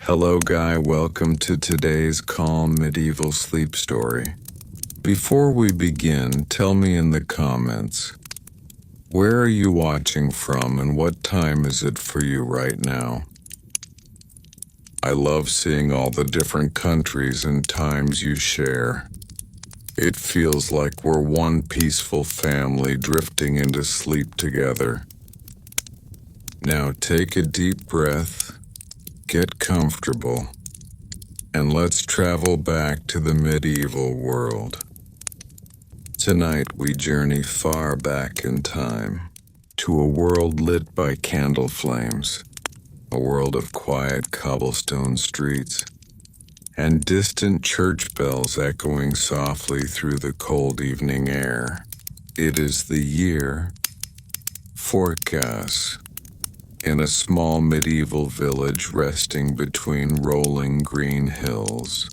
Hello, Guy. Welcome to today's calm medieval sleep story. Before we begin, tell me in the comments, where are you watching from and what time is it for you right now? I love seeing all the different countries and times you share. It feels like we're one peaceful family drifting into sleep together. Now take a deep breath, get comfortable, and let's travel back to the medieval world. Tonight we journey far back in time, to a world lit by candle flames, a world of quiet cobblestone streets, and distant church bells echoing softly through the cold evening air. It is the year Forecast, in a small medieval village resting between rolling green hills.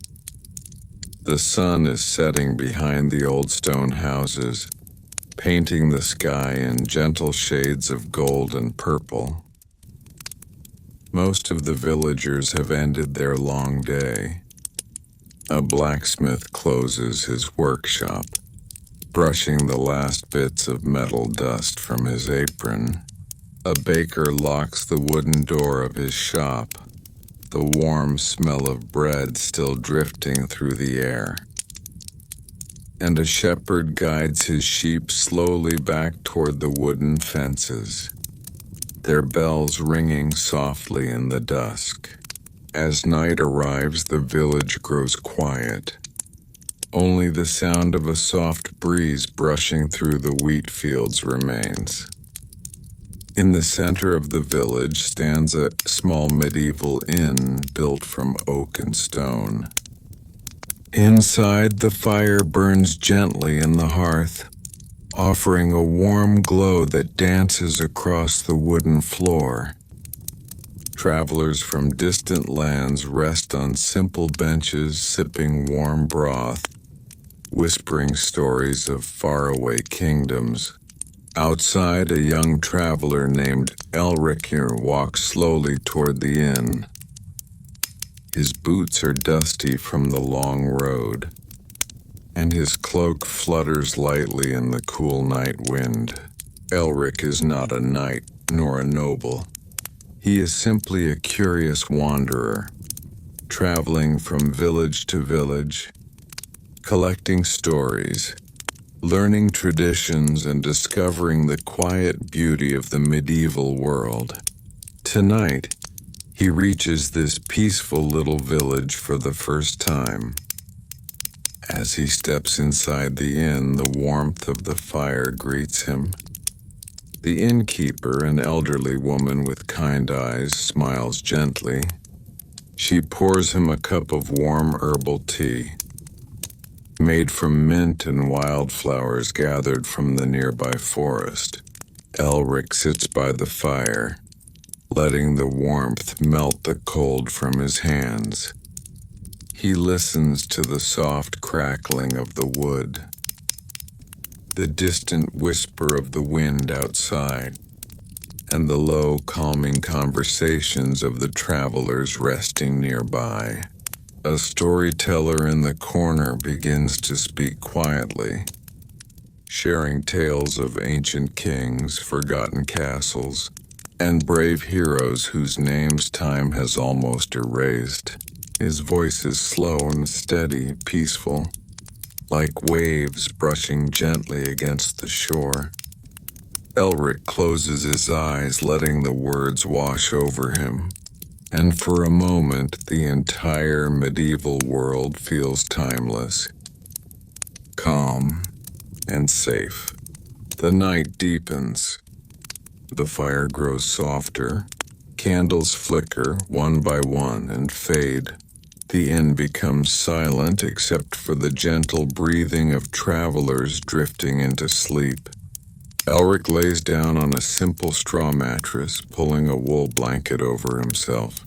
The sun is setting behind the old stone houses, painting the sky in gentle shades of gold and purple. Most of the villagers have ended their long day. A blacksmith closes his workshop, brushing the last bits of metal dust from his apron. A baker locks the wooden door of his shop, the warm smell of bread still drifting through the air. And a shepherd guides his sheep slowly back toward the wooden fences, their bells ringing softly in the dusk. As night arrives, the village grows quiet. Only the sound of a soft breeze brushing through the wheat fields remains. In the center of the village stands a small medieval inn built from oak and stone. Inside, the fire burns gently in the hearth, offering a warm glow that dances across the wooden floor. Travelers from distant lands rest on simple benches, sipping warm broth, whispering stories of faraway kingdoms. Outside, a young traveler named Elric walks slowly toward the inn. His boots are dusty from the long road, and his cloak flutters lightly in the cool night wind. Elric is not a knight nor a noble. He is simply a curious wanderer, traveling from village to village, collecting stories, learning traditions, and discovering the quiet beauty of the medieval world. Tonight, he reaches this peaceful little village for the first time. As he steps inside the inn, the warmth of the fire greets him. The innkeeper, an elderly woman with kind eyes, smiles gently. She pours him a cup of warm herbal tea, made from mint and wildflowers gathered from the nearby forest. Elric sits by the fire, letting the warmth melt the cold from his hands. He listens to the soft crackling of the wood, the distant whisper of the wind outside, and the low, calming conversations of the travelers resting nearby. A storyteller in the corner begins to speak quietly, sharing tales of ancient kings, forgotten castles, and brave heroes whose names time has almost erased. His voice is slow and steady, peaceful, like waves brushing gently against the shore. Elric closes his eyes, letting the words wash over him. And for a moment, the entire medieval world feels timeless, calm, and safe. The night deepens. The fire grows softer. Candles flicker one by one and fade. The inn becomes silent except for the gentle breathing of travelers drifting into sleep. Elric lays down on a simple straw mattress, pulling a wool blanket over himself.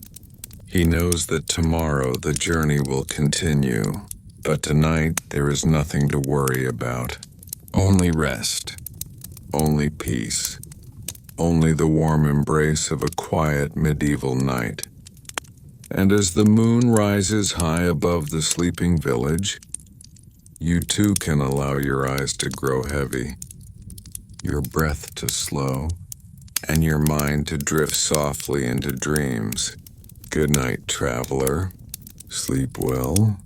He knows that tomorrow the journey will continue, but tonight there is nothing to worry about. Only rest, only peace, only the warm embrace of a quiet medieval night. And as the moon rises high above the sleeping village, you too can allow your eyes to grow heavy, your breath to slow, and your mind to drift softly into dreams. Good night, traveler. Sleep well,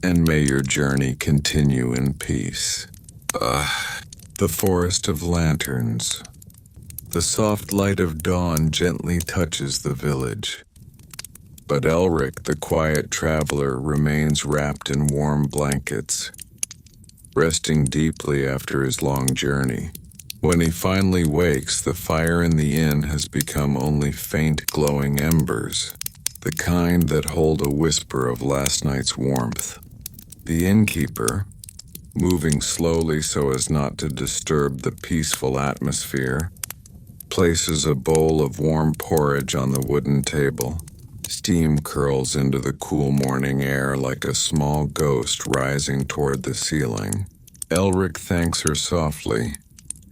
and may your journey continue in peace. The Forest of Lanterns. The soft light of dawn gently touches the village. But Elric, the quiet traveler, remains wrapped in warm blankets, resting deeply after his long journey. When he finally wakes, the fire in the inn has become only faint glowing embers, the kind that hold a whisper of last night's warmth. The innkeeper, moving slowly so as not to disturb the peaceful atmosphere, places a bowl of warm porridge on the wooden table. Steam curls into the cool morning air like a small ghost rising toward the ceiling. Elric thanks her softly,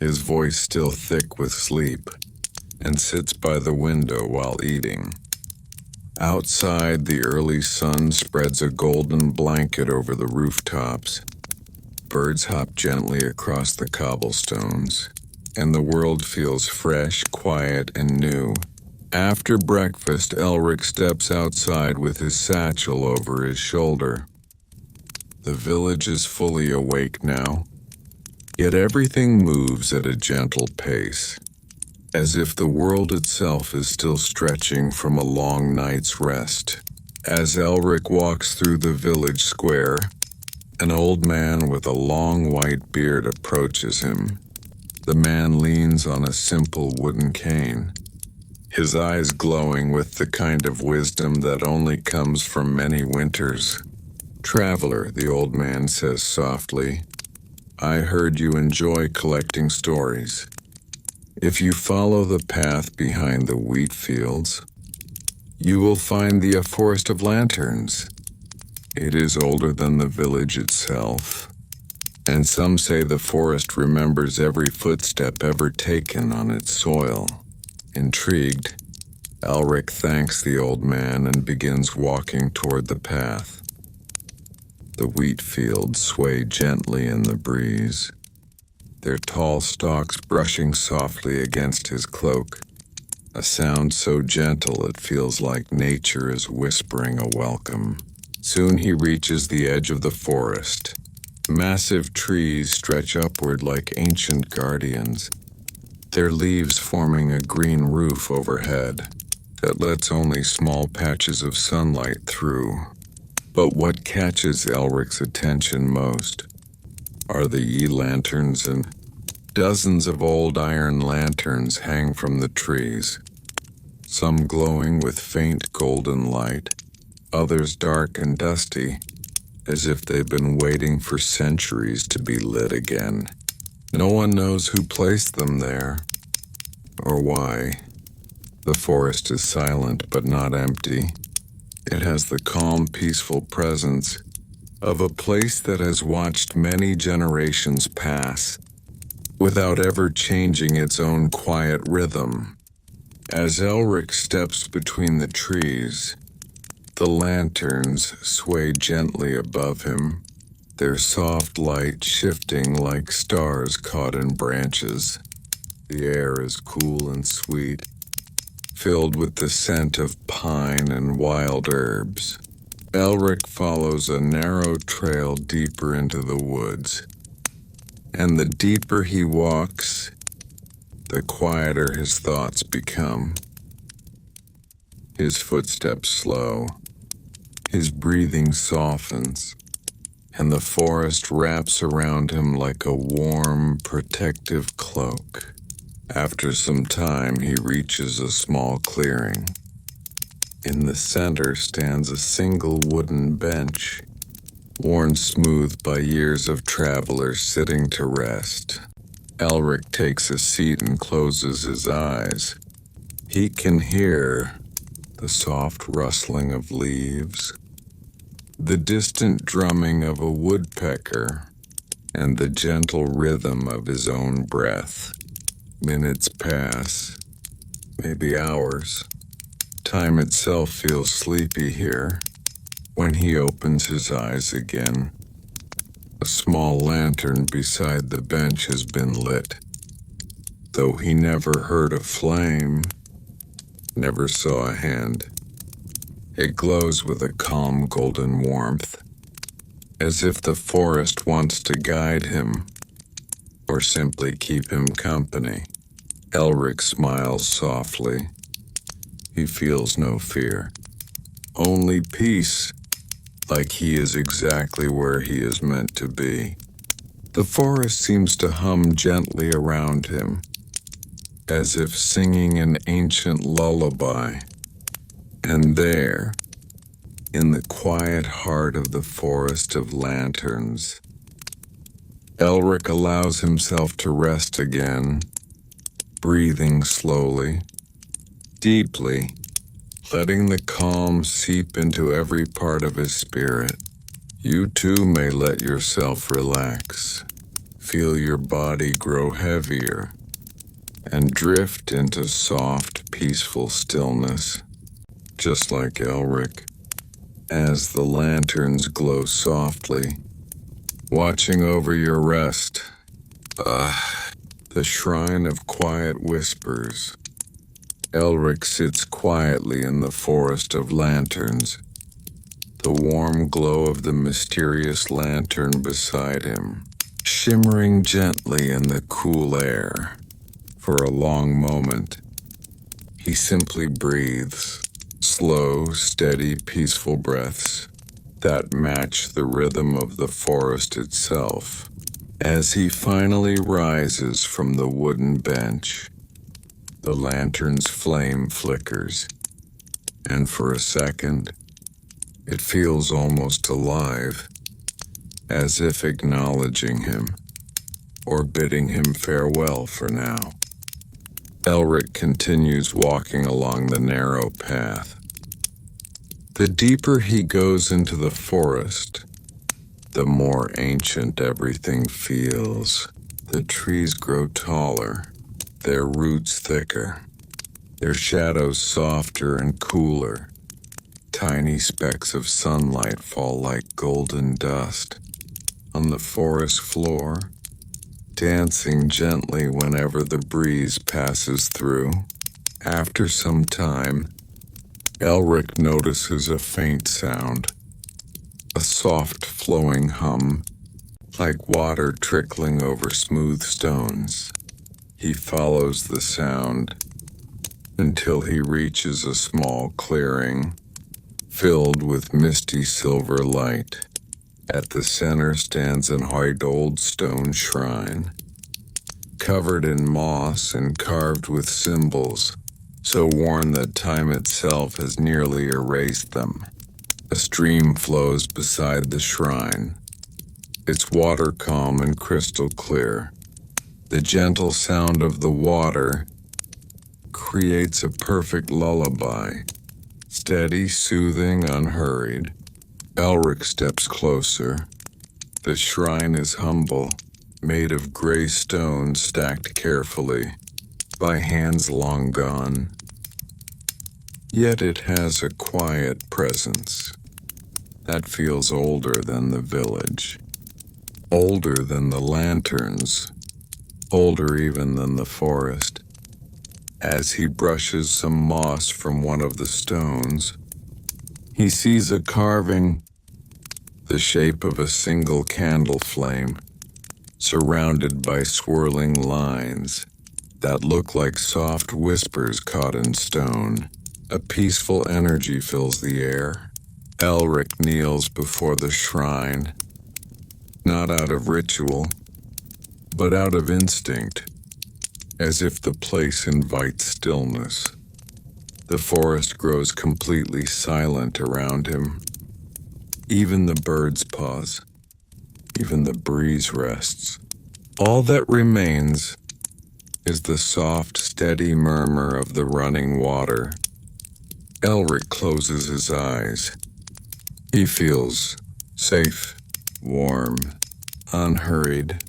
his voice still thick with sleep, and sits by the window while eating. Outside, the early sun spreads a golden blanket over the rooftops. Birds hop gently across the cobblestones, and the world feels fresh, quiet, and new. After breakfast, Elric steps outside with his satchel over his shoulder. The village is fully awake now, yet everything moves at a gentle pace, as if the world itself is still stretching from a long night's rest. As Elric walks through the village square, an old man with a long white beard approaches him. The man leans on a simple wooden cane, his eyes glowing with the kind of wisdom that only comes from many winters. "Traveler," the old man says softly, "I heard you enjoy collecting stories. If you follow the path behind the wheat fields, you will find the Forest of Lanterns. It is older than the village itself, and some say the forest remembers every footstep ever taken on its soil." Intrigued, Elric thanks the old man and begins walking toward the path. The wheat fields sway gently in the breeze, their tall stalks brushing softly against his cloak, a sound so gentle it feels like nature is whispering a welcome. Soon he reaches the edge of the forest. Massive trees stretch upward like ancient guardians, their leaves forming a green roof overhead that lets only small patches of sunlight through. But what catches Elric's attention most are the lanterns, and dozens of old iron lanterns hang from the trees, some glowing with faint golden light, others dark and dusty, as if they've been waiting for centuries to be lit again. No one knows who placed them there, or why. The forest is silent but not empty. It has the calm, peaceful presence of a place that has watched many generations pass, without ever changing its own quiet rhythm. As Elric steps between the trees, the lanterns sway gently above him, their soft light shifting like stars caught in branches. The air is cool and sweet, filled with the scent of pine and wild herbs. Elric follows a narrow trail deeper into the woods, and the deeper he walks, the quieter his thoughts become. His footsteps slow, his breathing softens, and the forest wraps around him like a warm, protective cloak. After some time, he reaches a small clearing. In the center stands a single wooden bench, worn smooth by years of travelers sitting to rest. Elric takes a seat and closes his eyes. He can hear the soft rustling of leaves, the distant drumming of a woodpecker, and the gentle rhythm of his own breath. Minutes pass, maybe hours. Time itself feels sleepy here. When he opens his eyes again, a small lantern beside the bench has been lit. Though he never heard a flame, never saw a hand, it glows with a calm golden warmth, as if the forest wants to guide him, or simply keep him company. Elric smiles softly. He feels no fear, only peace, like he is exactly where he is meant to be. The forest seems to hum gently around him, as if singing an ancient lullaby. And there, in the quiet heart of the forest of lanterns, Elric allows himself to rest again, breathing slowly, deeply, letting the calm seep into every part of his spirit. You too may let yourself relax. Feel your body grow heavier and drift into soft, peaceful stillness, just like Elric, as the lanterns glow softly, watching over your rest. The shrine of quiet whispers. Elric sits quietly in the forest of lanterns, the warm glow of the mysterious lantern beside him, shimmering gently in the cool air. For a long moment, he simply breathes, slow, steady, peaceful breaths that match the rhythm of the forest itself. As he finally rises from the wooden bench, the lantern's flame flickers, and for a second, it feels almost alive, as if acknowledging him, or bidding him farewell for now. Elric continues walking along the narrow path. The deeper he goes into the forest, the more ancient everything feels. The trees grow taller, their roots thicker, their shadows softer and cooler. Tiny specks of sunlight fall like golden dust on the forest floor, dancing gently whenever the breeze passes through. After some time, Elric notices a faint sound, a soft flowing hum, like water trickling over smooth stones. He follows the sound until he reaches a small clearing filled with misty silver light. At the center stands an old stone shrine, covered in moss and carved with symbols so worn that time itself has nearly erased them. A stream flows beside the shrine, its water calm and crystal clear. The gentle sound of the water creates a perfect lullaby, steady, soothing, unhurried. Elric steps closer. The shrine is humble, made of gray stone stacked carefully by hands long gone. Yet it has a quiet presence that feels older than the village, older than the lanterns, older even than the forest. As he brushes some moss from one of the stones, he sees a carving, the shape of a single candle flame, surrounded by swirling lines that look like soft whispers caught in stone. A peaceful energy fills the air. Elric kneels before the shrine, not out of ritual, but out of instinct, as if the place invites stillness. The forest grows completely silent around him. Even the birds pause. Even the breeze rests. All that remains is the soft, steady murmur of the running water. Elric closes his eyes. He feels safe, warm, unhurried,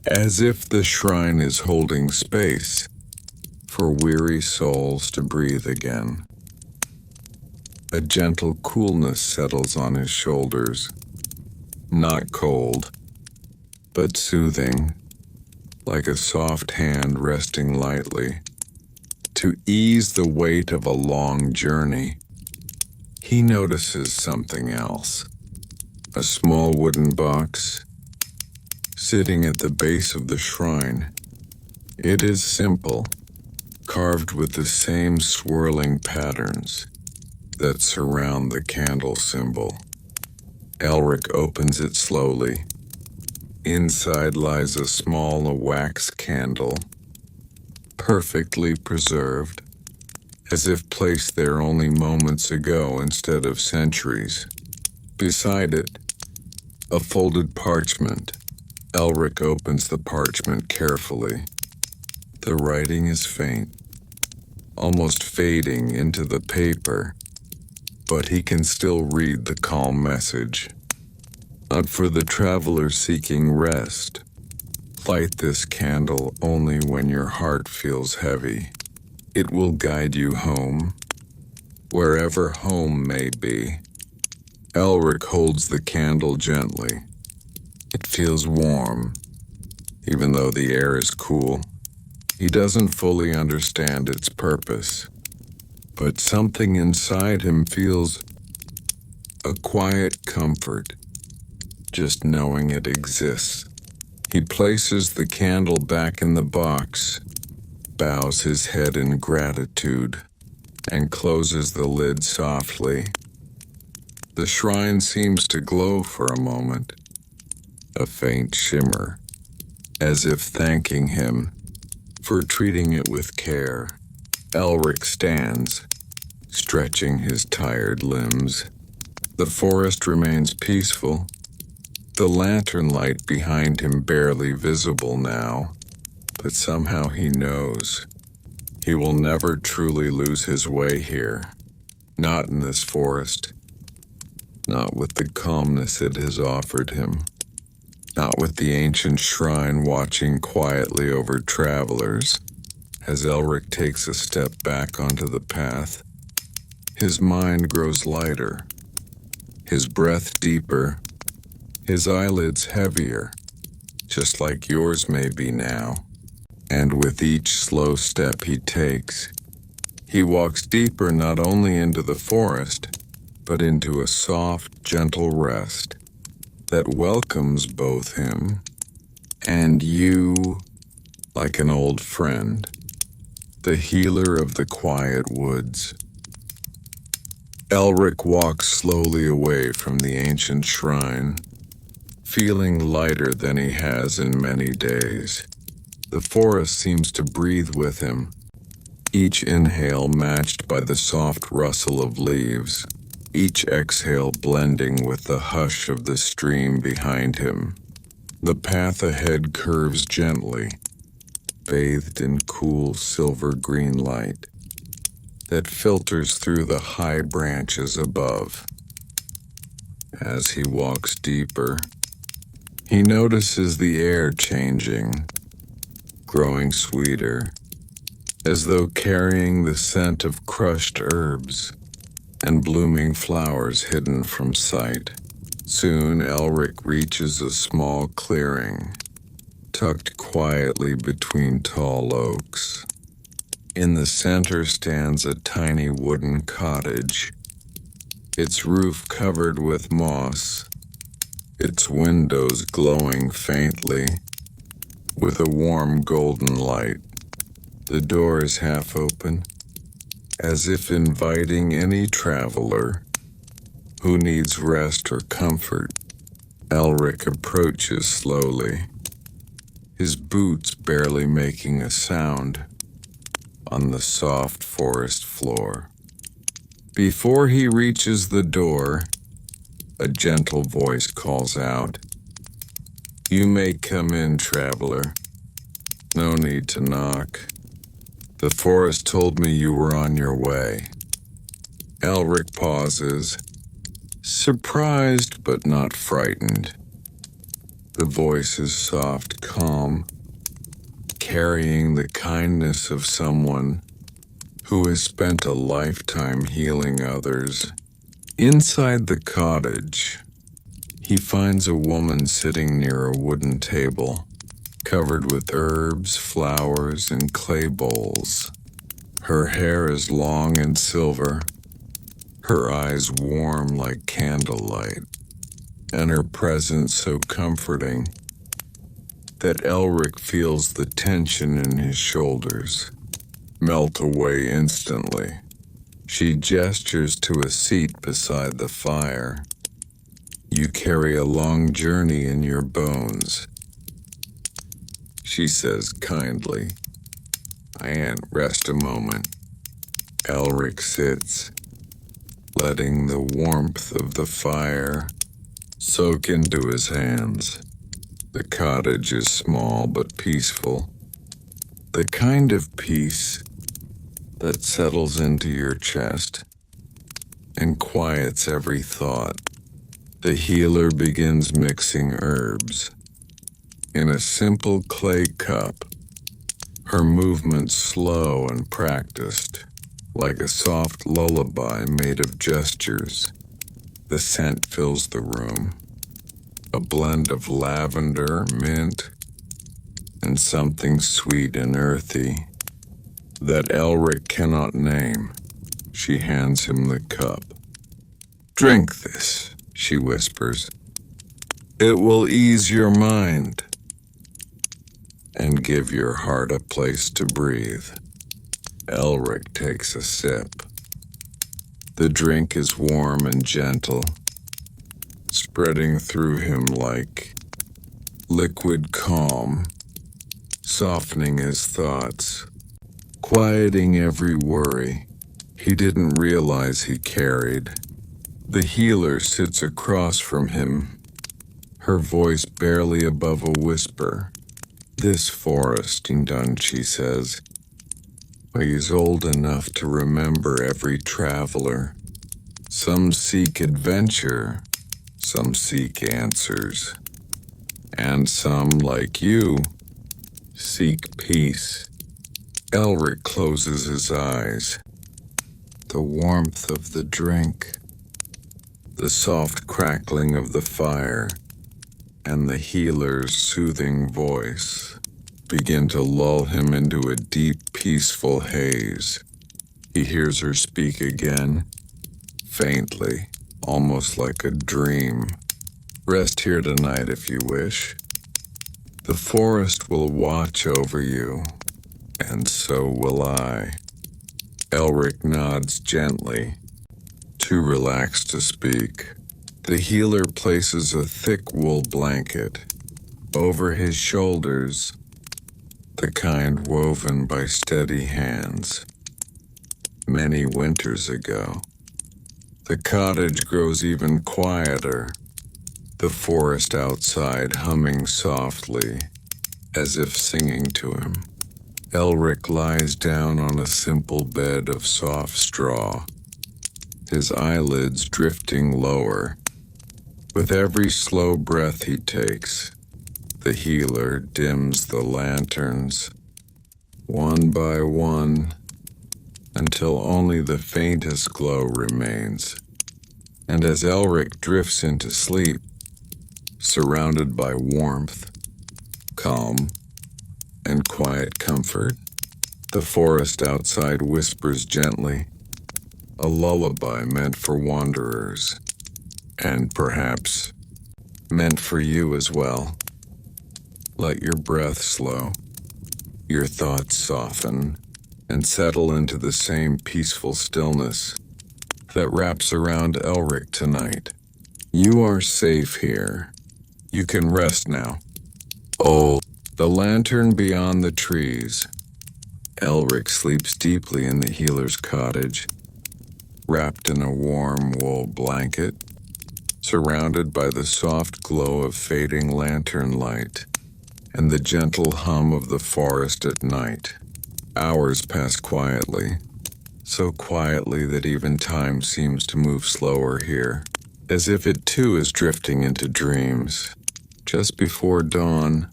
as if the shrine is holding space for weary souls to breathe again. A gentle coolness settles on his shoulders, not cold, but soothing, like a soft hand resting lightly to ease the weight of a long journey. He notices something else. A small wooden box sitting at the base of the shrine. It is simple, carved with the same swirling patterns that surround the candle symbol. Elric opens it slowly. Inside lies a small wax candle, perfectly preserved, as if placed there only moments ago instead of centuries. Beside it, a folded parchment. Elric opens the parchment carefully. The writing is faint, almost fading into the paper, but he can still read the calm message. Not for the traveler seeking rest. Light this candle only when your heart feels heavy. It will guide you home, wherever home may be. Elric holds the candle gently. It feels warm, even though the air is cool. He doesn't fully understand its purpose, but something inside him feels a quiet comfort, just knowing it exists. He places the candle back in the box, bows his head in gratitude, and closes the lid softly. The shrine seems to glow for a moment, a faint shimmer, as if thanking him for treating it with care. Elric stands, stretching his tired limbs. The forest remains peaceful, the lantern light behind him barely visible now, but somehow he knows he will never truly lose his way here. Not in this forest, not with the calmness it has offered him, not with the ancient shrine watching quietly over travelers. As Elric takes a step back onto the path, his mind grows lighter, his breath deeper, his eyelids heavier, just like yours may be now. And with each slow step he takes, he walks deeper not only into the forest, but into a soft, gentle rest that welcomes both him and you like an old friend, the healer of the quiet woods. Elric walks slowly away from the ancient shrine, feeling lighter than he has in many days. The forest seems to breathe with him, each inhale matched by the soft rustle of leaves, each exhale blending with the hush of the stream behind him. The path ahead curves gently, bathed in cool silver-green light that filters through the high branches above. As he walks deeper, he notices the air changing, growing sweeter, as though carrying the scent of crushed herbs and blooming flowers hidden from sight. Soon Elric reaches a small clearing, tucked quietly between tall oaks. In the center stands a tiny wooden cottage, its roof covered with moss, its windows glowing faintly with a warm golden light. The door is half open, as if inviting any traveler who needs rest or comfort. Elric approaches slowly, his boots barely making a sound on the soft forest floor. Before he reaches the door, a gentle voice calls out, "You may come in, traveler. No need to knock. The forest told me you were on your way." Elric pauses, surprised but not frightened. The voice is soft, calm, carrying the kindness of someone who has spent a lifetime healing others. Inside the cottage, he finds a woman sitting near a wooden table, covered with herbs, flowers, and clay bowls. Her hair is long and silver, her eyes warm like candlelight, and her presence so comforting that Elric feels the tension in his shoulders melt away instantly. She gestures to a seat beside the fire. "You carry a long journey in your bones," she says kindly. "And rest a moment." Elric sits, letting the warmth of the fire soak into his hands. The cottage is small but peaceful, the kind of peace that settles into your chest and quiets every thought. The healer begins mixing herbs in a simple clay cup, her movements slow and practiced, like a soft lullaby made of gestures. The scent fills the room, a blend of lavender, mint, and something sweet and earthy that Elric cannot name. She hands him the cup. "Drink this," she whispers. "It will ease your mind and give your heart a place to breathe." Elric takes a sip. The drink is warm and gentle, spreading through him like liquid calm, softening his thoughts, quieting every worry he didn't realize he carried. The healer sits across from him, her voice barely above a whisper. "This forest ain't done," she says. "But he's old enough to remember every traveler. Some seek adventure, some seek answers, and some, like you, seek peace." Elric closes his eyes. The warmth of the drink, the soft crackling of the fire, and the healer's soothing voice begin to lull him into a deep, peaceful haze. He hears her speak again, faintly, almost like a dream. "Rest here tonight if you wish. The forest will watch over you, and so will I." Elric nods gently, too relaxed to speak. The healer places a thick wool blanket over his shoulders, the kind woven by steady hands. Many winters ago, the cottage grows even quieter, the forest outside humming softly, as if singing to him. Elric lies down on a simple bed of soft straw, his eyelids drifting lower. With every slow breath he takes, the healer dims the lanterns, one by one, until only the faintest glow remains. And as Elric drifts into sleep, surrounded by warmth, calm, and quiet comfort, the forest outside whispers gently, a lullaby meant for wanderers, and perhaps meant for you as well. Let your breath slow, your thoughts soften, and settle into the same peaceful stillness that wraps around Elric tonight. You are safe here. You can rest now. Oh, the lantern beyond the trees. Elric sleeps deeply in the healer's cottage, wrapped in a warm wool blanket, surrounded by the soft glow of fading lantern light and the gentle hum of the forest at night. Hours pass quietly, so quietly that even time seems to move slower here, as if it too is drifting into dreams. Just before dawn,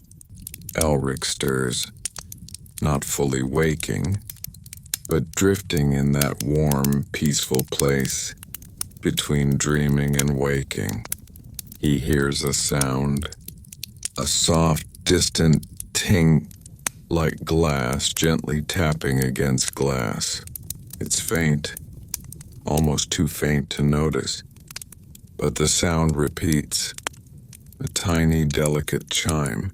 Elric stirs, not fully waking, but drifting in that warm, peaceful place between dreaming and waking. He hears a sound, a soft, distant ting like glass gently tapping against glass. It's faint, almost too faint to notice, but the sound repeats, a tiny, delicate chime,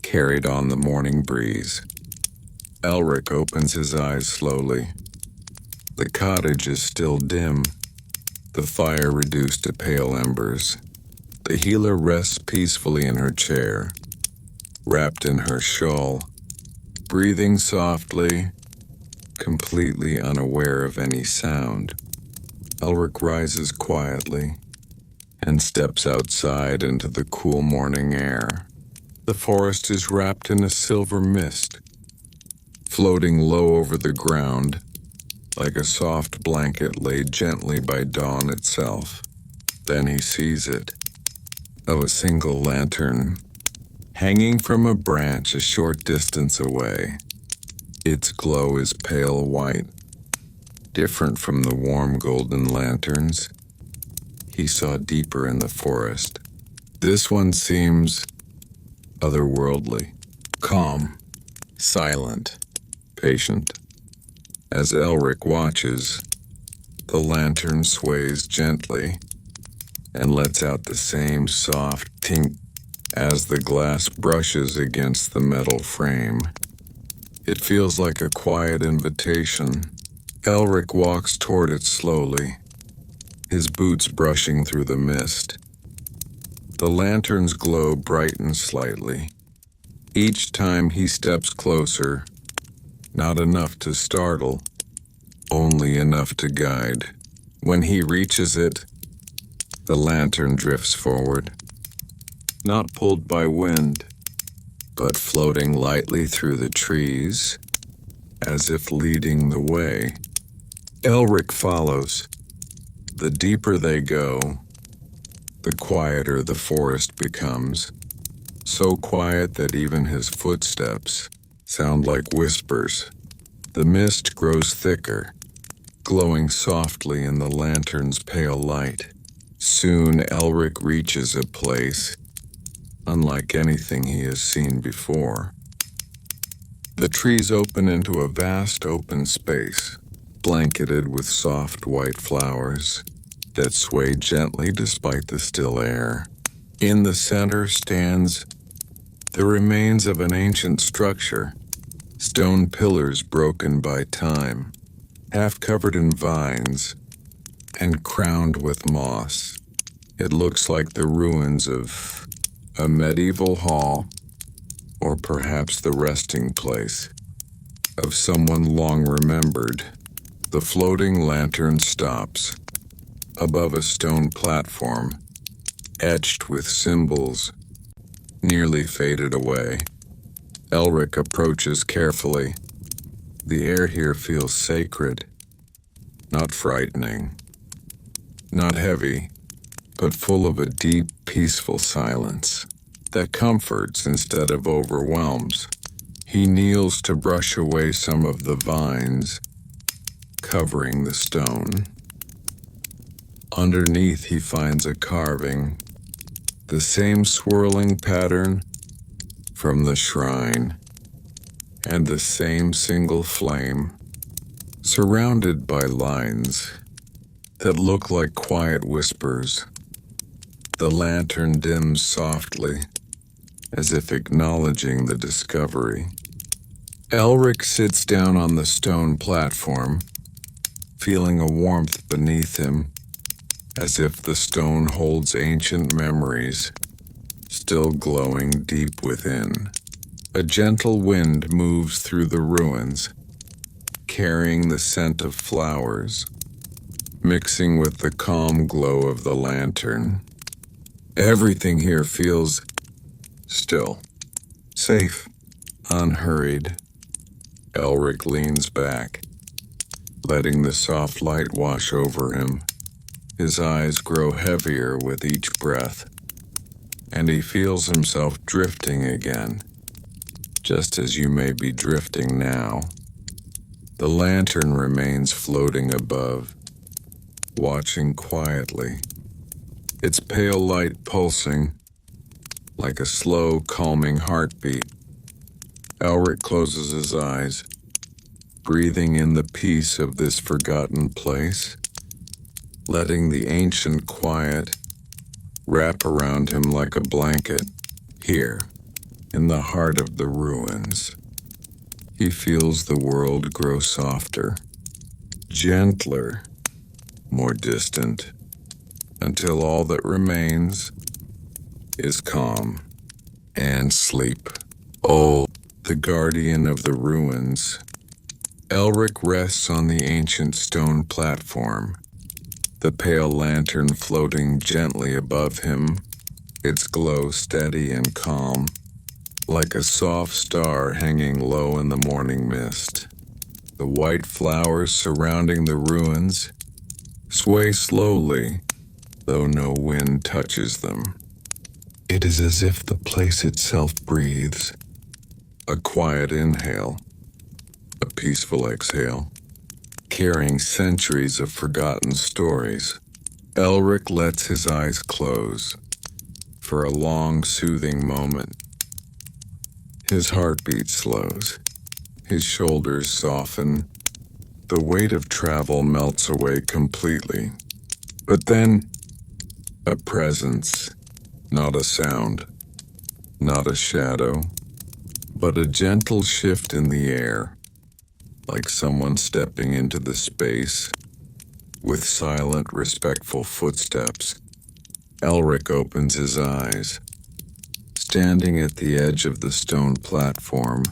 carried on the morning breeze. Elric opens his eyes slowly. The cottage is still dim, the fire reduced to pale embers. The healer rests peacefully in her chair, wrapped in her shawl, breathing softly, completely unaware of any sound. Elric rises quietly and steps outside into the cool morning air. The forest is wrapped in a silver mist, floating low over the ground, like a soft blanket laid gently by dawn itself. Then he sees it. A single lantern, hanging from a branch a short distance away. Its glow is pale white, different from the warm golden lanterns he saw deeper in the forest. This one seems otherworldly, calm, silent, patient. As Elric watches, the lantern sways gently and lets out the same soft tink as the glass brushes against the metal frame. It feels like a quiet invitation. Elric walks toward it slowly, his boots brushing through the mist. The lantern's glow brightens slightly. Each time he steps closer, not enough to startle, only enough to guide. When he reaches it, the lantern drifts forward, not pulled by wind, but floating lightly through the trees, as if leading the way. Elric follows. The deeper they go, the quieter the forest becomes, so quiet that even his footsteps sound like whispers. The mist grows thicker, glowing softly in the lantern's pale light. Soon Elric reaches a place unlike anything he has seen before. The trees open into a vast open space, blanketed with soft white flowers that sway gently despite the still air. In the center stands the remains of an ancient structure, stone pillars broken by time, half covered in vines and crowned with moss. It looks like the ruins of a medieval hall, or perhaps the resting place of someone long remembered. The floating lantern stops above a stone platform, etched with symbols nearly faded away. Elric approaches carefully. The air here feels sacred, not frightening, not heavy, but full of a deep, peaceful silence that comforts instead of overwhelms. He kneels to brush away some of the vines covering the stone. Underneath he finds a carving, the same swirling pattern from the shrine, and the same single flame, surrounded by lines that look like quiet whispers. The lantern dims softly, as if acknowledging the discovery. Elric sits down on the stone platform, feeling a warmth beneath him, as if the stone holds ancient memories, still glowing deep within. A gentle wind moves through the ruins, carrying the scent of flowers, mixing with the calm glow of the lantern. Everything here feels still, safe, unhurried. Elric leans back, letting the soft light wash over him. His eyes grow heavier with each breath, and he feels himself drifting again, just as you may be drifting now. The lantern remains floating above, watching quietly, its pale light pulsing like a slow, calming heartbeat. Elric closes his eyes, breathing in the peace of this forgotten place, letting the ancient quiet wrap around him like a blanket. Here, in the heart of the ruins, he feels the world grow softer, gentler, more distant, until all that remains is calm and sleep. Oh, the guardian of the ruins. Elric rests on the ancient stone platform, the pale lantern floating gently above him, its glow steady and calm, like a soft star hanging low in the morning mist. The white flowers surrounding the ruins sway slowly, though no wind touches them. It is as if the place itself breathes, a quiet inhale, a peaceful exhale, carrying centuries of forgotten stories. Elric lets his eyes close for a long, soothing moment. His heartbeat slows, his shoulders soften, the weight of travel melts away completely. But then, a presence, not a sound, not a shadow, but a gentle shift in the air, like someone stepping into the space with silent, respectful footsteps. Elric opens his eyes. Standing at the edge of the stone platform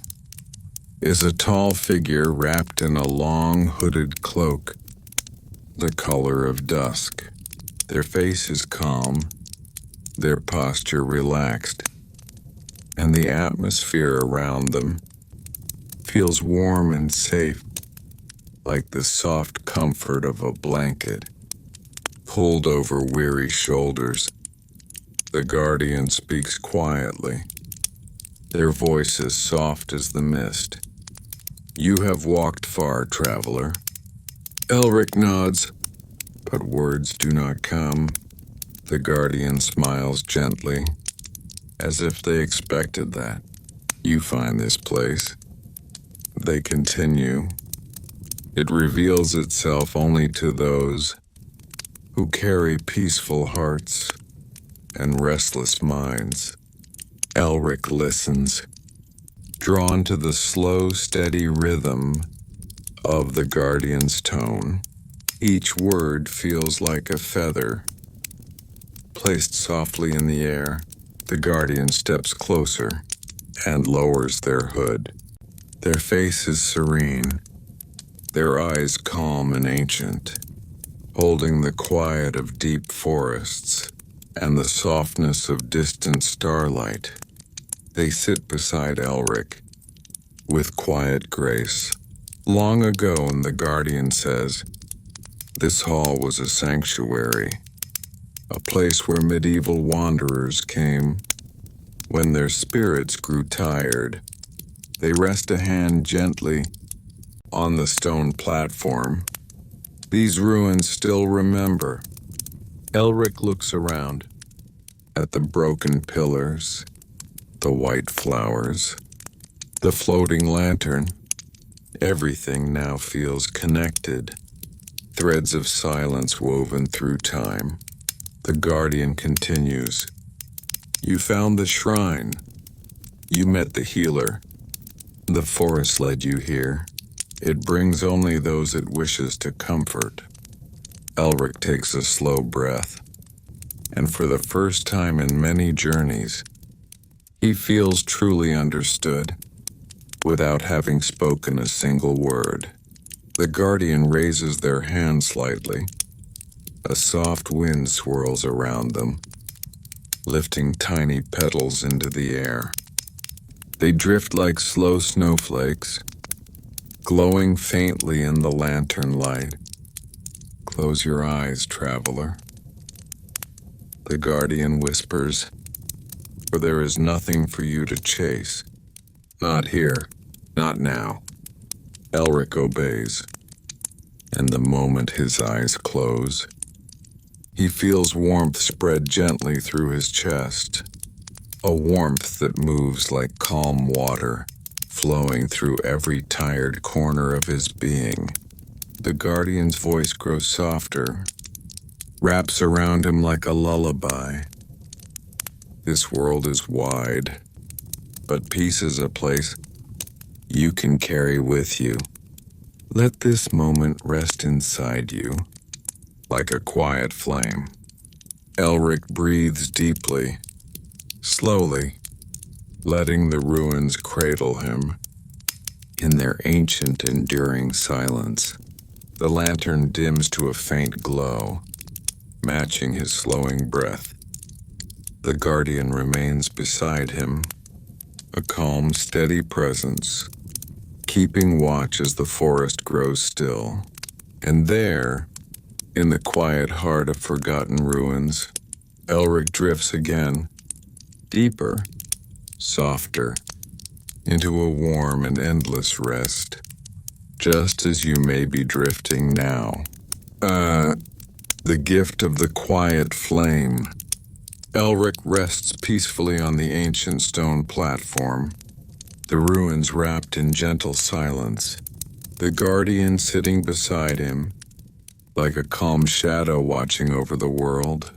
is a tall figure wrapped in a long hooded cloak, the color of dusk. Their face is calm, their posture relaxed, and the atmosphere around them feels warm and safe, like the soft comfort of a blanket pulled over weary shoulders. The guardian speaks quietly, their voices soft as the mist. You have walked far, traveler. Elric nods, but words do not come. The guardian smiles gently, as if they expected that. You find this place. They continue. It reveals itself only to those who carry peaceful hearts and restless minds. Elric listens, drawn to the slow, steady rhythm of the guardian's tone. Each word feels like a feather, placed softly in the air. The guardian steps closer and lowers their hood. Their face is serene, their eyes calm and ancient, holding the quiet of deep forests and the softness of distant starlight. They sit beside Elric with quiet grace. Long ago, and the guardian says, this hall was a sanctuary, a place where medieval wanderers came. When their spirits grew tired, they rest a hand gently on the stone platform. These ruins still remember. Elric looks around at the broken pillars, the white flowers, the floating lantern. Everything now feels connected, threads of silence woven through time. The guardian continues. You found the shrine. You met the healer. The forest led you here. It brings only those it wishes to comfort. Elric takes a slow breath, and for the first time in many journeys, he feels truly understood, without having spoken a single word. The guardian raises their hand slightly. A soft wind swirls around them, lifting tiny petals into the air. They drift like slow snowflakes, glowing faintly in the lantern light. Close your eyes, traveler. The guardian whispers, for there is nothing for you to chase. Not here, not now. Elric obeys, and the moment his eyes close, he feels warmth spread gently through his chest, a warmth that moves like calm water, flowing through every tired corner of his being. The guardian's voice grows softer, wraps around him like a lullaby. This world is wide, but peace is a place you can carry with you. Let this moment rest inside you, like a quiet flame. Elric breathes deeply, slowly, letting the ruins cradle him in their ancient, enduring silence. The lantern dims to a faint glow, matching his slowing breath. The guardian remains beside him, a calm, steady presence, keeping watch as the forest grows still. And there, in the quiet heart of forgotten ruins, Elric drifts again, deeper, softer, into a warm and endless rest, just as you may be drifting now. The gift of the quiet flame. Elric rests peacefully on the ancient stone platform, the ruins wrapped in gentle silence, the guardian sitting beside him, like a calm shadow watching over the world.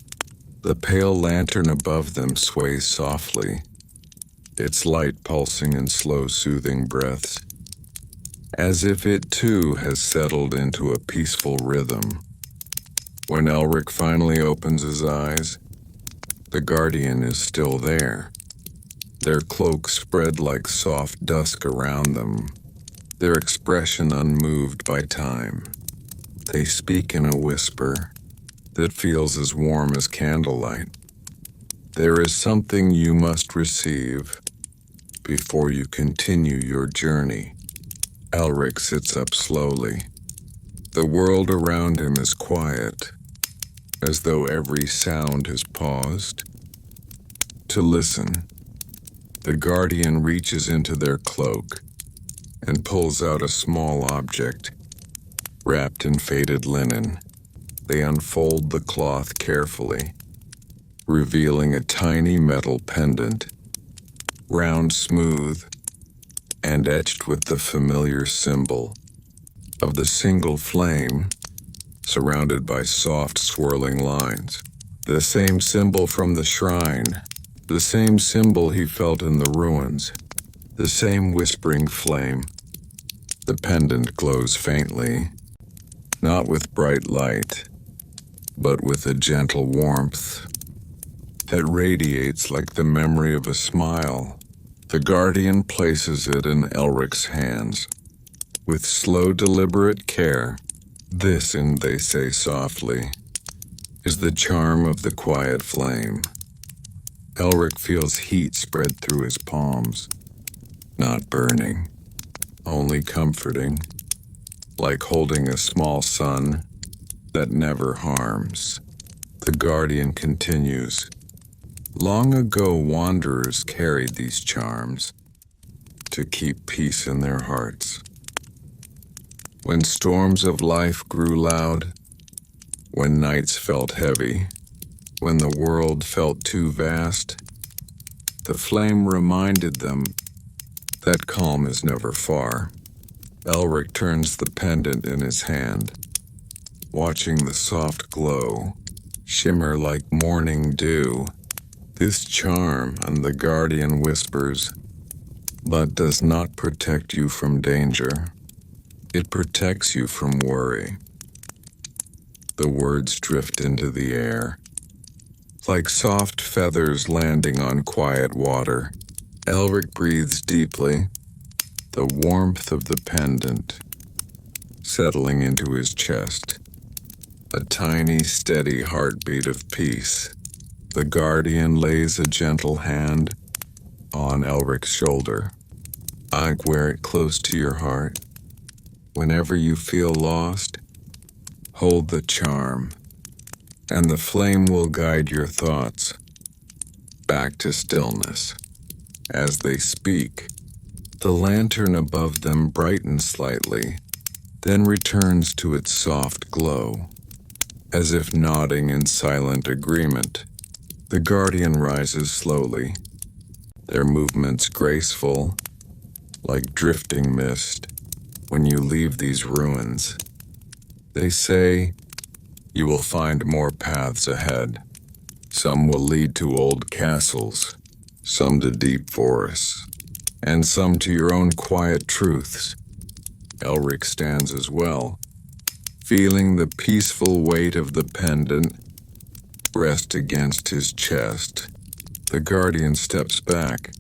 The pale lantern above them sways softly, its light pulsing in slow, soothing breaths, as if it too has settled into a peaceful rhythm. When Elric finally opens his eyes, the guardian is still there, their cloak spread like soft dusk around them, their expression unmoved by time. They speak in a whisper that feels as warm as candlelight. There is something you must receive before you continue your journey. Elric sits up slowly. The world around him is quiet, as though every sound has paused to listen. The guardian reaches into their cloak and pulls out a small object, wrapped in faded linen. They unfold the cloth carefully, revealing a tiny metal pendant, round, smooth, and etched with the familiar symbol of the single flame, surrounded by soft, swirling lines. The same symbol from the shrine, the same symbol he felt in the ruins, the same whispering flame. The pendant glows faintly, not with bright light, but with a gentle warmth that radiates like the memory of a smile. The guardian places it in Elric's hands. With slow, deliberate care, this, and they say softly, is the charm of the quiet flame. Elric feels heat spread through his palms, not burning, only comforting, like holding a small sun that never harms. The guardian continues. Long ago, wanderers carried these charms to keep peace in their hearts. When storms of life grew loud, when nights felt heavy, when the world felt too vast, the flame reminded them that calm is never far. Elric turns the pendant in his hand, watching the soft glow shimmer like morning dew. This charm, and the guardian whispers, but does not protect you from danger. It protects you from worry. The words drift into the air, like soft feathers landing on quiet water. Elric breathes deeply, the warmth of the pendant settling into his chest, a tiny, steady heartbeat of peace. The guardian lays a gentle hand on Elric's shoulder. I wear it close to your heart. Whenever you feel lost, hold the charm, and the flame will guide your thoughts back to stillness. As they speak, The lantern above them brightens slightly, then returns to its soft glow. As if nodding in silent agreement, the guardian rises slowly, their movements graceful, like drifting mist when you leave these ruins. They say, you will find more paths ahead. Some will lead to old castles, some to deep forests, and some to your own quiet truths. Elric stands as well, feeling the peaceful weight of the pendant rest against his chest. The guardian steps back,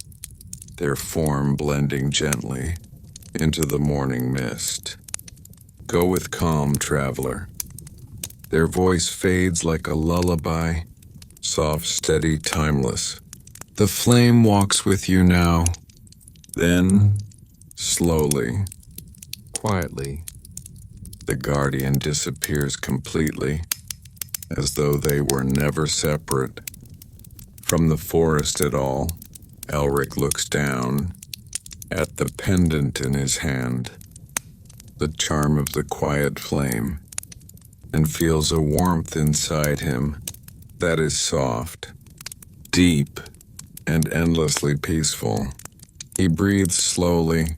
their form blending gently into the morning mist. Go with calm, traveler. Their voice fades like a lullaby, soft, steady, timeless. The flame walks with you now, then, slowly, quietly, the guardian disappears completely, as though they were never separate from the forest at all. Elric looks down at the pendant in his hand, the charm of the quiet flame, and feels a warmth inside him that is soft, deep, and endlessly peaceful. He breathes slowly,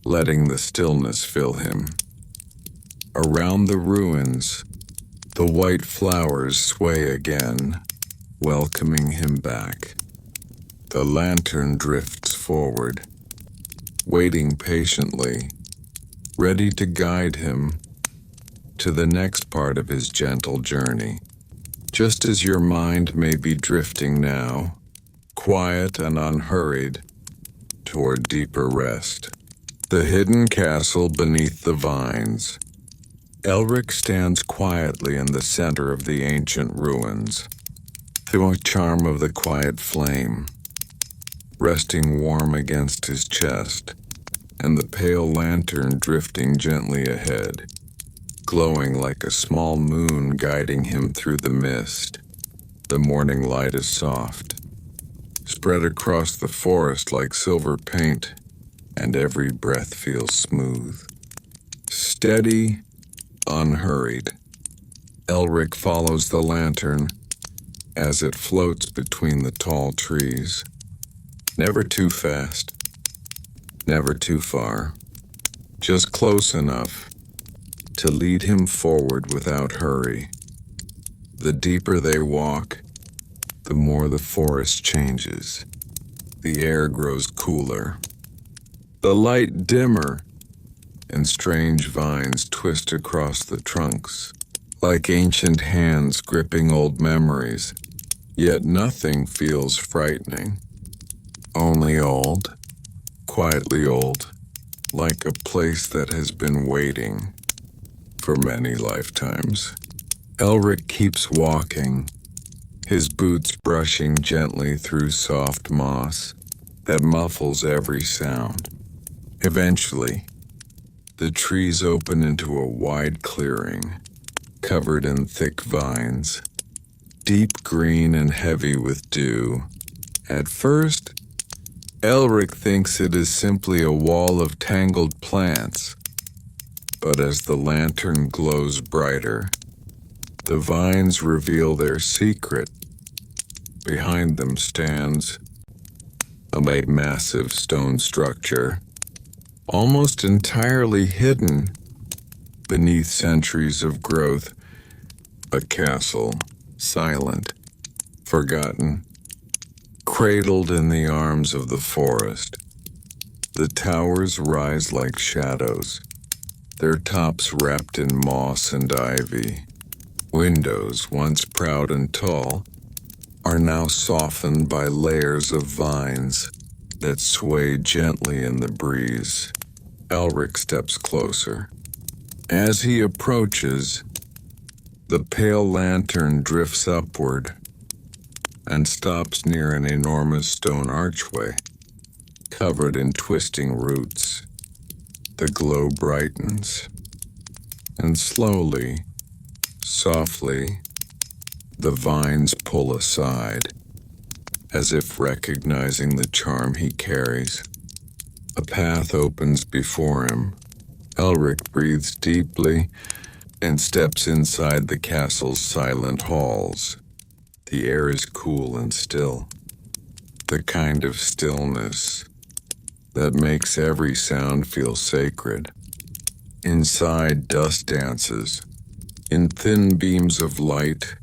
letting the stillness fill him. Around the ruins, the white flowers sway again, welcoming him back. The lantern drifts forward, waiting patiently, ready to guide him to the next part of his gentle journey. Just as your mind may be drifting now, quiet and unhurried, toward deeper rest. The hidden castle beneath the vines. Elric stands quietly in the center of the ancient ruins, the charm of the quiet flame, resting warm against his chest, and the pale lantern drifting gently ahead, glowing like a small moon guiding him through the mist. The morning light is soft, spread across the forest like silver paint, and every breath feels smooth. Steady, unhurried, Elric follows the lantern as it floats between the tall trees. Never too fast, never too far, just close enough to lead him forward without hurry. The deeper they walk, the more the forest changes. The air grows cooler, the light dimmer, and strange vines twist across the trunks, like ancient hands gripping old memories. Yet nothing feels frightening, only old, quietly old, like a place that has been waiting for many lifetimes. Elric keeps walking, his boots brushing gently through soft moss that muffles every sound. Eventually, the trees open into a wide clearing, covered in thick vines, deep green and heavy with dew. At first, Elric thinks it is simply a wall of tangled plants, but as the lantern glows brighter, the vines reveal their secret. Behind them stands a massive stone structure, almost entirely hidden beneath centuries of growth. A castle, silent, forgotten, cradled in the arms of the forest. The towers rise like shadows, their tops wrapped in moss and ivy. Windows, once proud and tall, are now softened by layers of vines that sway gently in the breeze. Elric steps closer. As he approaches, the pale lantern drifts upward and stops near an enormous stone archway, covered in twisting roots. The glow brightens, and slowly, softly, the vines pull aside, as if recognizing the charm he carries. A path opens before him. Elric breathes deeply and steps inside the castle's silent halls. The air is cool and still, the kind of stillness that makes every sound feel sacred. Inside, dust dances in thin beams of light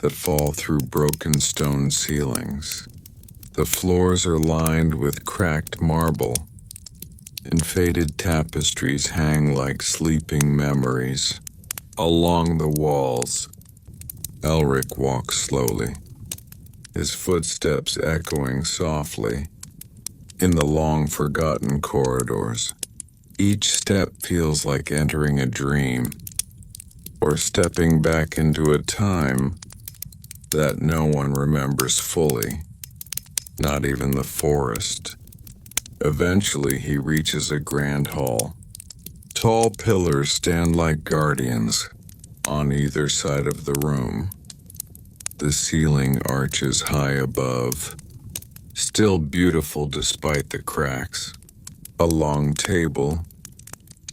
that fall through broken stone ceilings. The floors are lined with cracked marble, and faded tapestries hang like sleeping memories. Along the walls, Elric walks slowly, his footsteps echoing softly in the long-forgotten corridors. Each step feels like entering a dream, or stepping back into a time that no one remembers fully, not even the forest. Eventually, he reaches a grand hall. Tall pillars stand like guardians on either side of the room. The ceiling arches high above, still beautiful despite the cracks. A long table,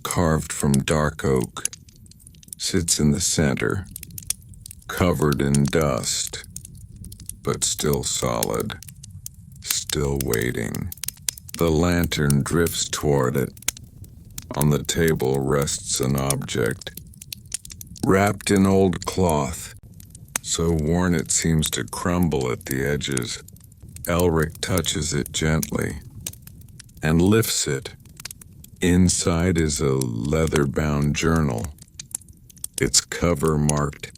carved from dark oak, sits in the center, covered in dust, but still solid, still waiting. The lantern drifts toward it. On the table rests an object, wrapped in old cloth, so worn it seems to crumble at the edges. Elric touches it gently and lifts it. Inside is a leather-bound journal, its cover marked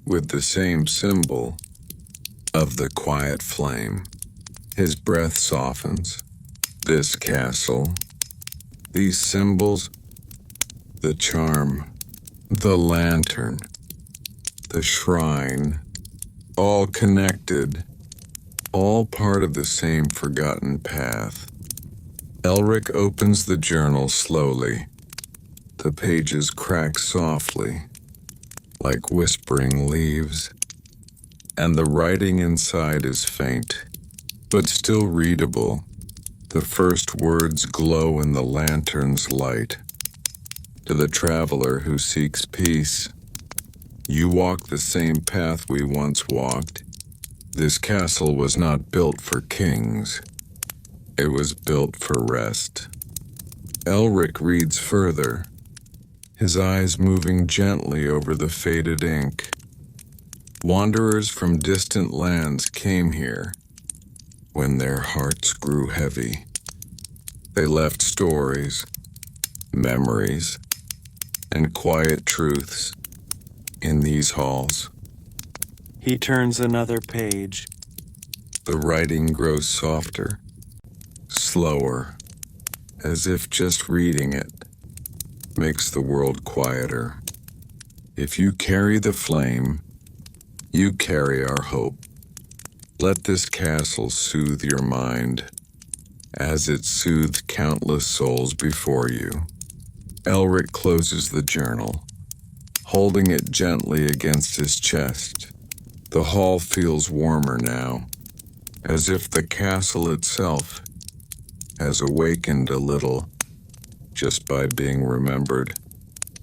with the same symbol of the quiet flame. His breath softens. This castle, these symbols, the charm, the lantern, the shrine, all connected, all part of the same forgotten path. Elric opens the journal slowly. The pages crack softly, like whispering leaves, and the writing inside is faint, but still readable. The first words glow in the lantern's light. To the traveler who seeks peace, you walk the same path we once walked. This castle was not built for kings. It was built for rest. Elric reads further, his eyes moving gently over the faded ink. Wanderers from distant lands came here when their hearts grew heavy. They left stories, memories, and quiet truths in these halls. He turns another page. The writing grows softer, slower, as if just reading it makes the world quieter. If you carry the flame, you carry our hope. Let this castle soothe your mind, as it soothed countless souls before you. Elric closes the journal, holding it gently against his chest. The hall feels warmer now, as if the castle itself has awakened a little just by being remembered.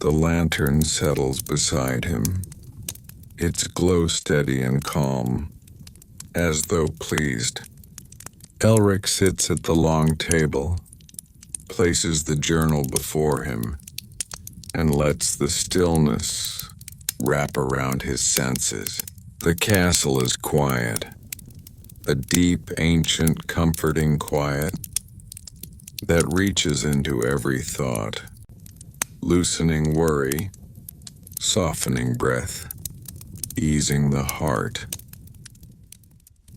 The lantern settles beside him, its glow steady and calm, as though pleased. Elric sits at the long table, places the journal before him, and lets the stillness wrap around his senses. The castle is quiet, a deep, ancient, comforting quiet that reaches into every thought, loosening worry, softening breath, easing the heart,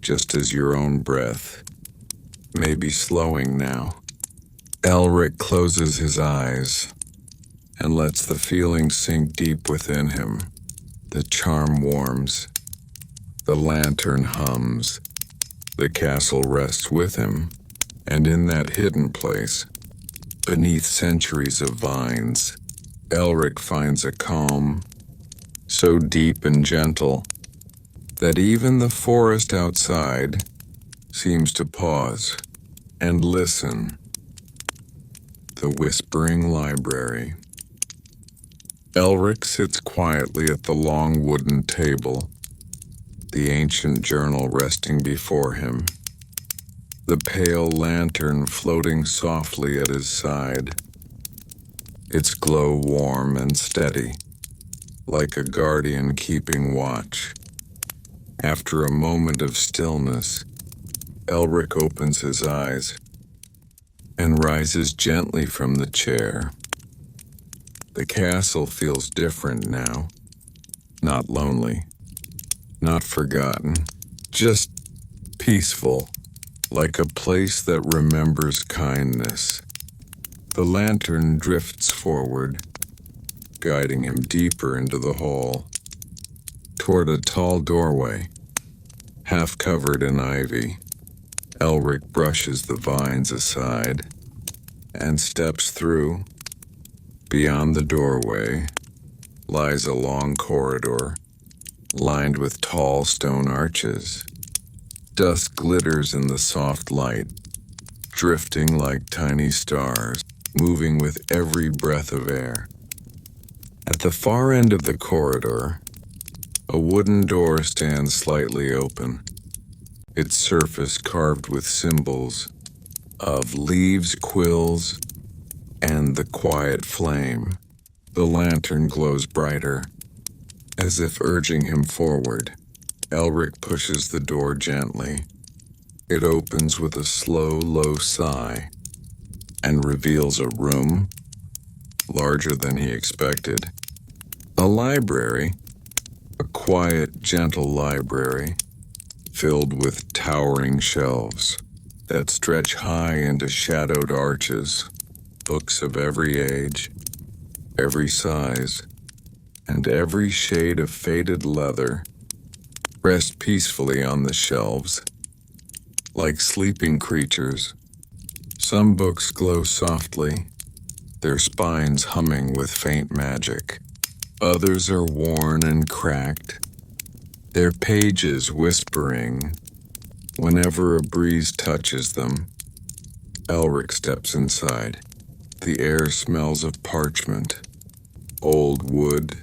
just as your own breath may be slowing now. Elric closes his eyes and lets the feeling sink deep within him. The charm warms, the lantern hums, the castle rests with him, and in that hidden place, beneath centuries of vines, Elric finds a calm so deep and gentle that even the forest outside seems to pause and listen. The Whispering Library. Elric sits quietly at the long wooden table, the ancient journal resting before him, the pale lantern floating softly at his side, its glow warm and steady, like a guardian keeping watch. After a moment of stillness, Elric opens his eyes and rises gently from the chair. The castle feels different now. Not lonely, not forgotten, just peaceful, like a place that remembers kindness. The lantern drifts forward, guiding him deeper into the hall, toward a tall doorway, half covered in ivy. Elric brushes the vines aside and steps through. Beyond the doorway lies a long corridor, lined with tall stone arches. Dust glitters in the soft light, drifting like tiny stars, moving with every breath of air. At the far end of the corridor, a wooden door stands slightly open, its surface carved with symbols of leaves, quills, and the quiet flame. The lantern glows brighter, as if urging him forward. Elric pushes the door gently. It opens with a slow, low sigh and reveals a room larger than he expected. A library, a quiet, gentle library, filled with towering shelves that stretch high into shadowed arches. Books of every age, every size, and every shade of faded leather rest peacefully on the shelves, like sleeping creatures. Some books glow softly, their spines humming with faint magic. Others are worn and cracked, their pages whispering whenever a breeze touches them. Elric steps inside. The air smells of parchment, old wood,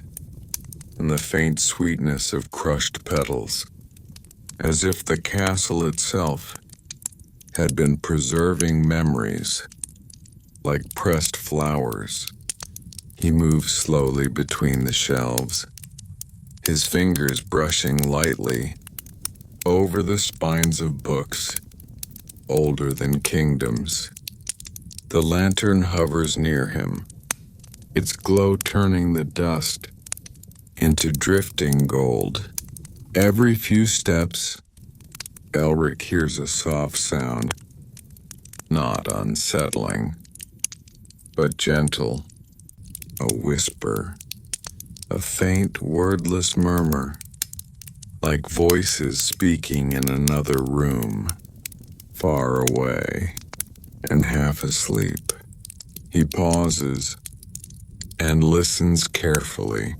and the faint sweetness of crushed petals, as if the castle itself had been preserving memories, like pressed flowers. He moves slowly between the shelves, his fingers brushing lightly over the spines of books older than kingdoms. The lantern hovers near him, its glow turning the dust into drifting gold. Every few steps, Elric hears a soft sound, not unsettling, but gentle, a whisper, a faint, wordless murmur, like voices speaking in another room, far away and half asleep. He pauses and listens carefully.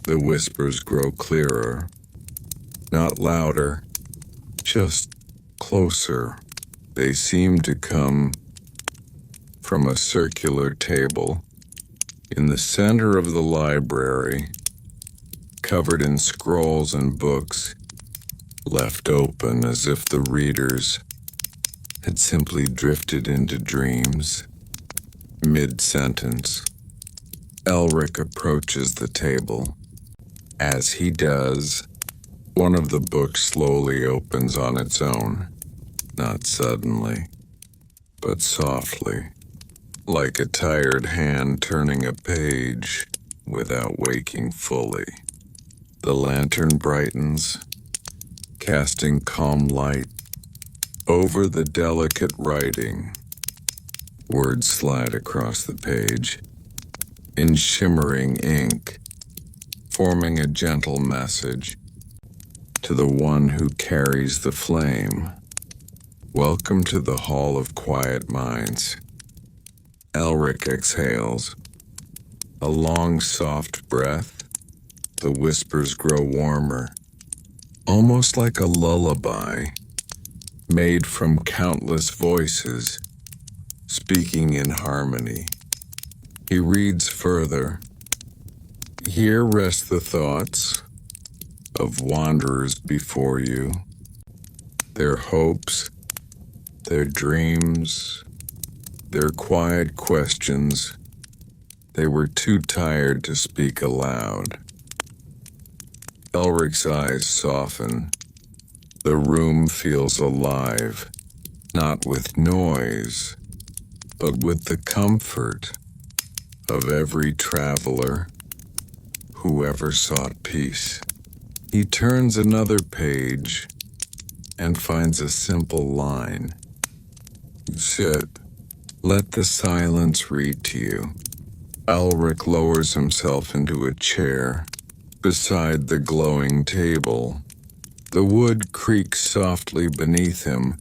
The whispers grow clearer, not louder, just closer. They seem to come from a circular table in the center of the library, covered in scrolls and books, left open as if the readers had simply drifted into dreams. Mid-sentence, Elric approaches the table. As he does, one of the books slowly opens on its own, not suddenly, but softly, like a tired hand turning a page without waking fully. The lantern brightens, casting calm light over the delicate writing. Words slide across the page, in shimmering ink, forming a gentle message to the one who carries the flame. Welcome to the Hall of Quiet Minds. Elric exhales, a long, soft breath. The whispers grow warmer, almost like a lullaby, made from countless voices. speaking in harmony. He reads further. Here rest the thoughts of wanderers before you, their hopes, their dreams, their quiet questions. They were too tired to speak aloud. Elric's eyes soften. The room feels alive, not with noise, but with the comfort of every traveler who ever sought peace. He turns another page and finds a simple line. Sit. Let the silence read to you. Elric lowers himself into a chair beside the glowing table. The wood creaks softly beneath him,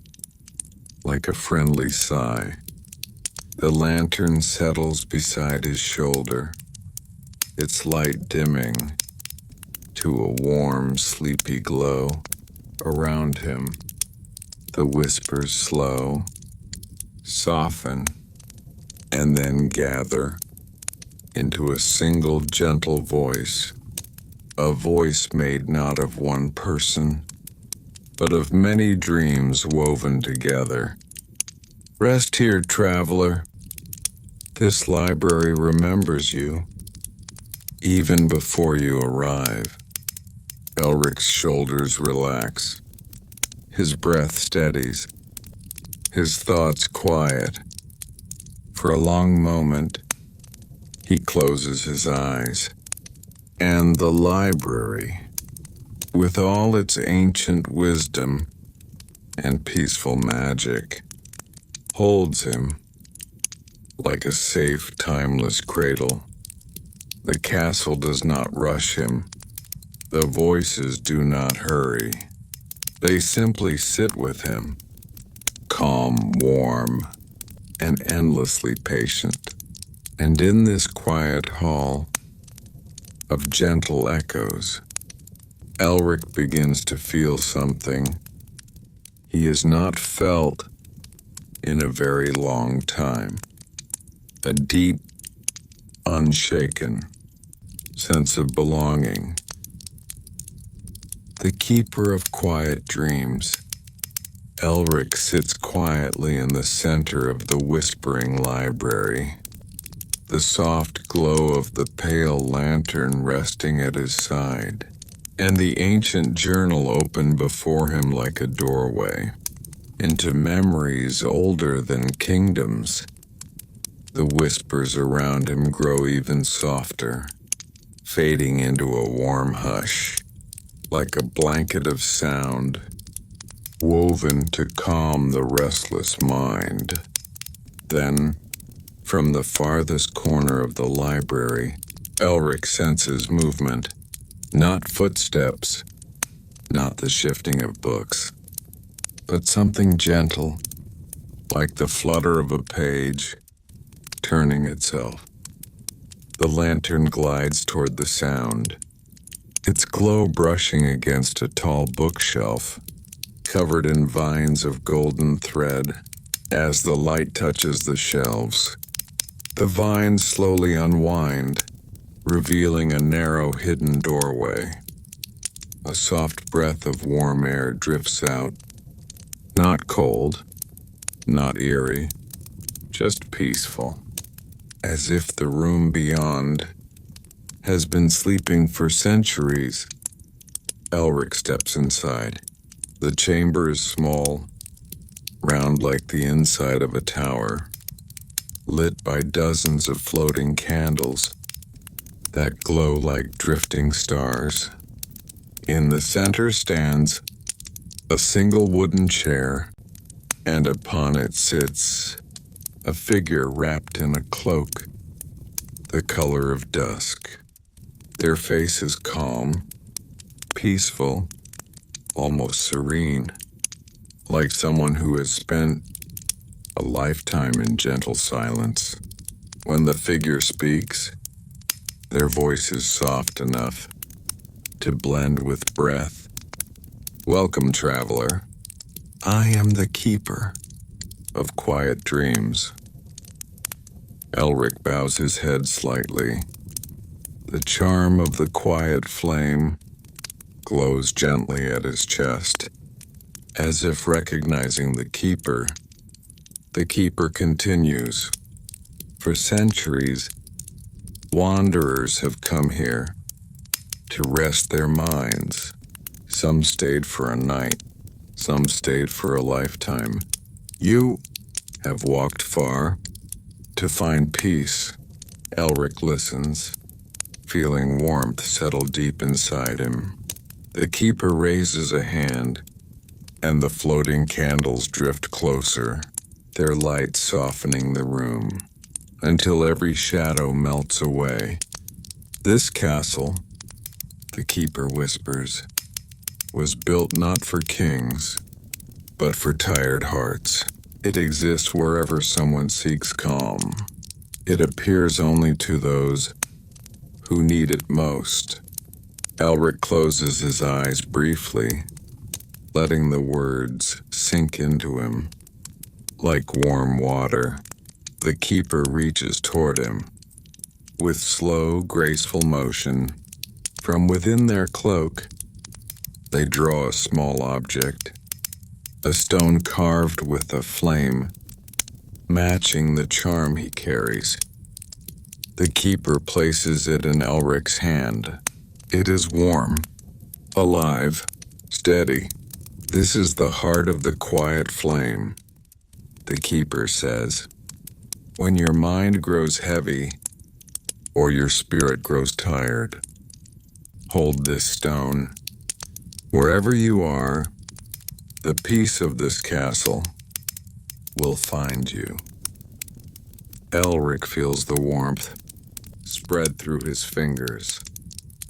like a friendly sigh. The lantern settles beside his shoulder, its light dimming to a warm, sleepy glow. Around him, the whispers slow, soften, and then gather into a single gentle voice, a voice made not of one person, but of many dreams woven together. Rest here, traveler. This library remembers you, even before you arrive. Elric's shoulders relax. His breath steadies. His thoughts quiet. For a long moment, he closes his eyes. And the library, with all its ancient wisdom and peaceful magic, holds him like a safe, timeless cradle. The castle does not rush him. The voices do not hurry. They simply sit with him, calm, warm, and endlessly patient. And in this quiet hall of gentle echoes, Elric begins to feel something he has not felt in a very long time. A deep, unshaken sense of belonging. The keeper of quiet dreams, Elric sits quietly in the center of the whispering library, the soft glow of the pale lantern resting at his side, and the ancient journal open before him like a doorway into memories older than kingdoms. The whispers around him grow even softer, fading into a warm hush, like a blanket of sound woven to calm the restless mind. Then, from the farthest corner of the library, Elric senses movement. Not footsteps, not the shifting of books, but something gentle, like the flutter of a page turning itself. The lantern glides toward the sound, its glow brushing against a tall bookshelf, covered in vines of golden thread. As the light touches the shelves, the vines slowly unwind, revealing a narrow hidden doorway. A soft breath of warm air drifts out, not cold, not eerie, just peaceful, as if the room beyond has been sleeping for centuries. Elric steps inside. The chamber is small, round like the inside of a tower, lit by dozens of floating candles that glow like drifting stars. In the center stands a single wooden chair, and upon it sits a figure wrapped in a cloak, the color of dusk. Their face is calm, peaceful, almost serene, like someone who has spent a lifetime in gentle silence. When the figure speaks, their voice is soft enough to blend with breath. Welcome, traveler. I am the keeper of quiet dreams. Elric bows his head slightly. The charm of the quiet flame glows gently at his chest. As if recognizing the keeper continues. For centuries, wanderers have come here to rest their minds. Some stayed for a night, some stayed for a lifetime. You have walked far to find peace. Elric listens, feeling warmth settle deep inside him. The keeper raises a hand, and the floating candles drift closer, their light softening the room, until every shadow melts away. This castle, the keeper whispers, was built not for kings, but for tired hearts. It exists wherever someone seeks calm. It appears only to those who need it most. Elric closes his eyes briefly, letting the words sink into him. Like warm water, the keeper reaches toward him. With slow, graceful motion, from within their cloak, they draw a small object, a stone carved with a flame, matching the charm he carries. The keeper places it in Elric's hand. It is warm, alive, steady. This is the heart of the quiet flame, the keeper says. When your mind grows heavy, or your spirit grows tired, hold this stone. Wherever you are, the peace of this castle will find you. Elric feels the warmth spread through his fingers,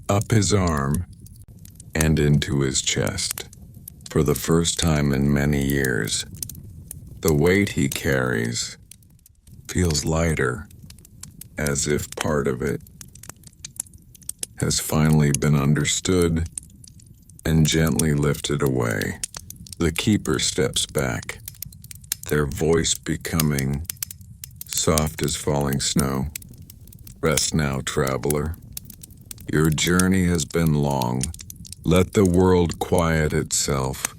up his arm, and into his chest. For the first time in many years, the weight he carries feels lighter, as if part of it has finally been understood and gently lifted away. The keeper steps back, their voice becoming soft as falling snow. Rest now, traveler. Your journey has been long. Let the world quiet itself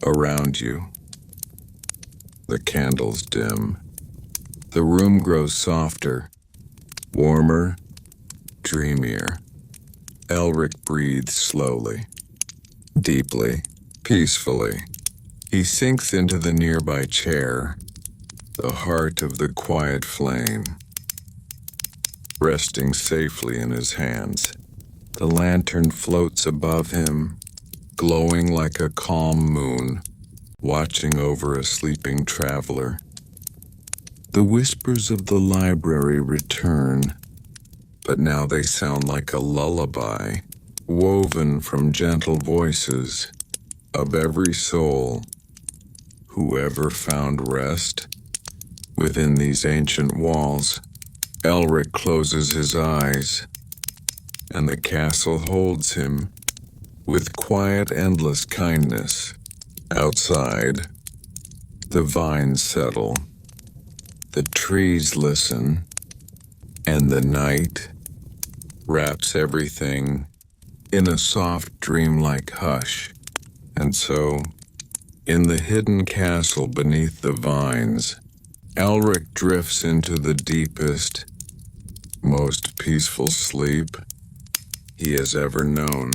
around you. The candles dim. The room grows softer, warmer, dreamier. Elric breathes slowly, deeply, peacefully. He sinks into the nearby chair, the heart of the quiet flame, resting safely in his hands. The lantern floats above him, glowing like a calm moon, watching over a sleeping traveler. The whispers of the library return, but now they sound like a lullaby, woven from gentle voices of every soul who ever found rest within these ancient walls. Elric closes his eyes, and the castle holds him with quiet, endless kindness. Outside, the vines settle, the trees listen, and the night wraps everything in a soft, dreamlike hush. And so, in the hidden castle beneath the vines, Elric drifts into the deepest, most peaceful sleep he has ever known.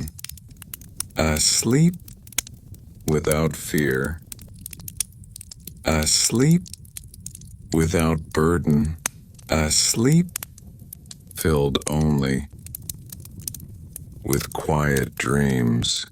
A sleep without fear. A sleep without burden. A sleep filled only with quiet dreams.